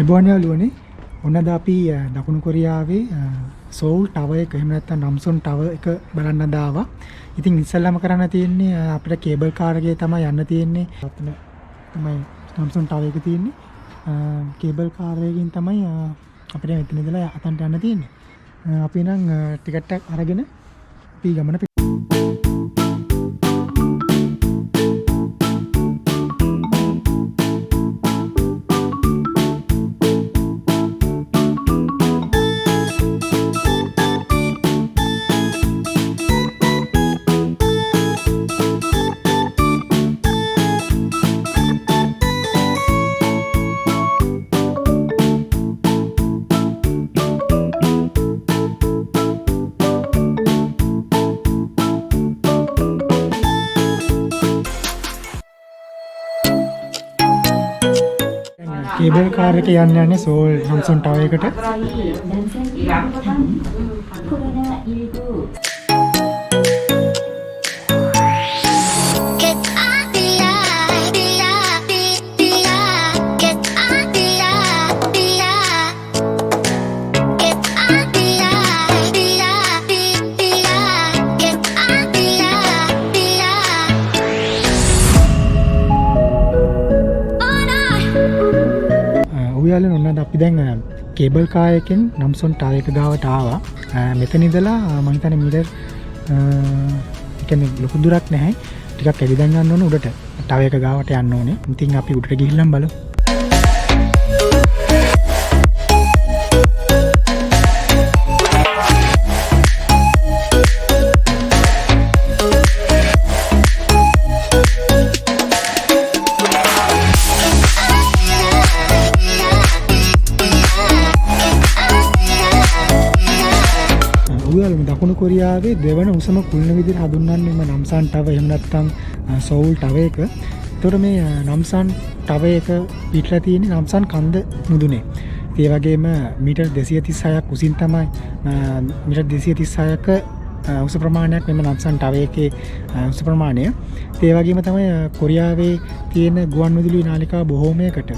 අයිබෝන් යාළුවනේ ඔන්න අද අපි දකුණු කොරියාවේ සෝල් ටවර් එක එහෙම නැත්නම් නම්සොන් ටවර් එක බලන්න දාවා. ඉතින් ඉස්සෙල්ලාම කරන්න තියෙන්නේ අපිට කේබල් කාර් එකේ තමයි යන්න තියෙන්නේ. අපිට තමයි නම්සොන් ටවර් එක තියෙන්නේ. කේබල් කාර් එකකින් තමයි අපිට මෙතන ඉඳලා අතන්ට යන්න තියෙන්නේ. අපි නම් ටිකට් එක අරගෙන අපි ගමන केबल कार के යන්නේ සෝල් නම්සොන් ටවර් එකට. ඔයාලා නෝනද අපි දැන් කේබල් කාර් එකෙන් නම්සොන් ටවර් එක ගාවට ආවා. මෙතන ඉඳලා මම හිතන්නේ මීටර් කියන්නේ ලොකු දුරක් නැහැ. ටිකක් ඇවිදන් යන්න ඕනේ උඩට. ටවර් එක ගාවට යන්න ඕනේ. ඉතින් අපි උඩට ගිහිල්ලා බලමු. දකුණු කොරියාවේ දෙවන උසම කුළුණ විදිහට හඳුන්වන්නේ මේ නම්සන් ටවර් එහෙම නැත්නම් සෝල් ටවර් එක. ඒතකොට මේ නම්සන් ටවර් එක පිටලා තියෙන්නේ නම්සන් කන්ද මුදුනේ. ඒ වගේම මීටර් 236ක් උසින් තමයි මීටර් 236ක උස ප්‍රමාණයක් මෙම නම්සන් ටවර් එකේ උස ප්‍රමාණය. ඒ වගේම තමයි කොරියාවේ තියෙන ගුවන්විදුලි නාලිකා බොහෝමයකට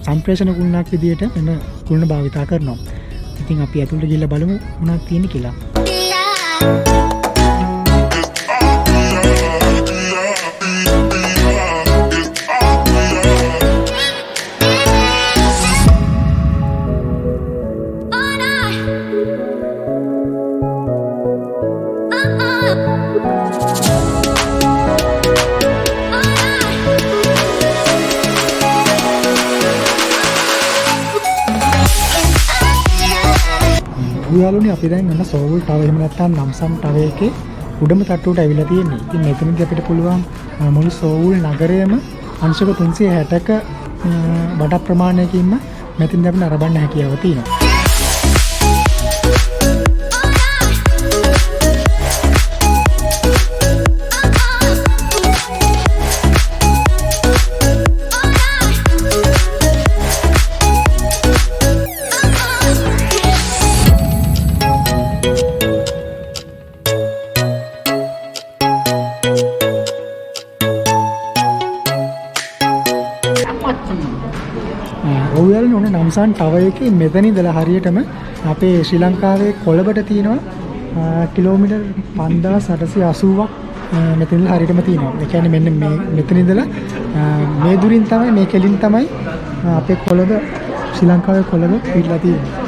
සම්ප්‍රේෂණ කුළුණක් විදිහට මෙම කුළුණ භාවිතා කරනවා. ඉතින් අපි ඇතුළට ගිහිල්ලා බලමු මොනවද තියෙන්නේ කියලා. ඔයාලුනේ අපි දැන් යන සෝල් ටවර් එහෙම නැත්නම් නම්සන් ටවර් එකේ උඩම තට්ටුවට ඇවිල්ලා තියෙන්නේ. ඉතින් මෙතනදී අපිට පුළුවන් මුළු සෝල් නගරයම අංශක 360ක වඩා ප්‍රමාණයකින්ම මෙතනදී අපිට අරබන්න හැකියාව තියෙනවා. ඔයාලනේ ඕනේ නම්සන් ටවර් එකේ මෙතන ඉඳලා හරියටම අපේ ශ්‍රී ලංකාවේ කොළඹට තියෙනවා කිලෝමීටර් 5880ක් මෙතන ඉඳලා හරියටම තියෙනවා. ඒ කියන්නේ මෙන්න මේ මෙතන ඉඳලා මේ දුරින් තමයි මේ කෙලින් තමයි අපේ කොළඹ ශ්‍රී ලංකාවේ කොළඹ පිටලා තියෙන්නේ.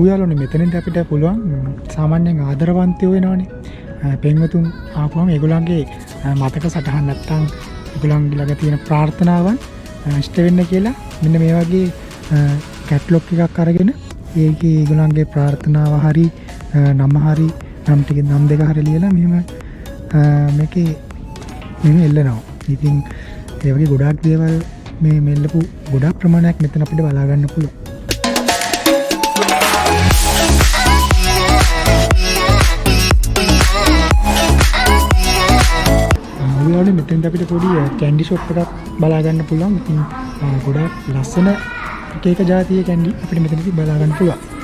ඔයාලනේ මෙතනින්ද අපිට පුළුවන් සාමාන්‍යයෙන් ආදරවන්තයෝ වෙනවනේ. පෙන්වතුන් ආපුවම ඒගොල්ලන්ගේ මතක සටහන් නැත්තම් ඒගොල්ලන්ගේ ළඟ තියෙන ප්‍රාර්ථනාවන් ඉෂ්ට වෙන්න කියලා මෙන්න මේ වගේ කැටලොග් එකක් අරගෙන ඒකේ ඒගොල්ලන්ගේ ප්‍රාර්ථනාව හරි නම හරි නම් ටික නම් දෙක හරි ලියලා මෙහෙම මේකේ මෙහෙම එල්ලනවා. ඉතින් ඒ වගේ ගොඩාක් දේවල් මේ මෙල්ලපු ගොඩක් ප්‍රමාණයක් මෙතන අපිට බලා ගන්න පුළුවන්. ඔයාලට මෙතෙන්ට අපිට පොඩි කැන්ඩි ෂොප් එකක් බලා ගන්න පුළුවන්. ඉතින් ගොඩාක් ලස්සන එක එක ජාතියේ කැන්ඩි අපිට මෙතනදී බලා ගන්න පුළුවන්.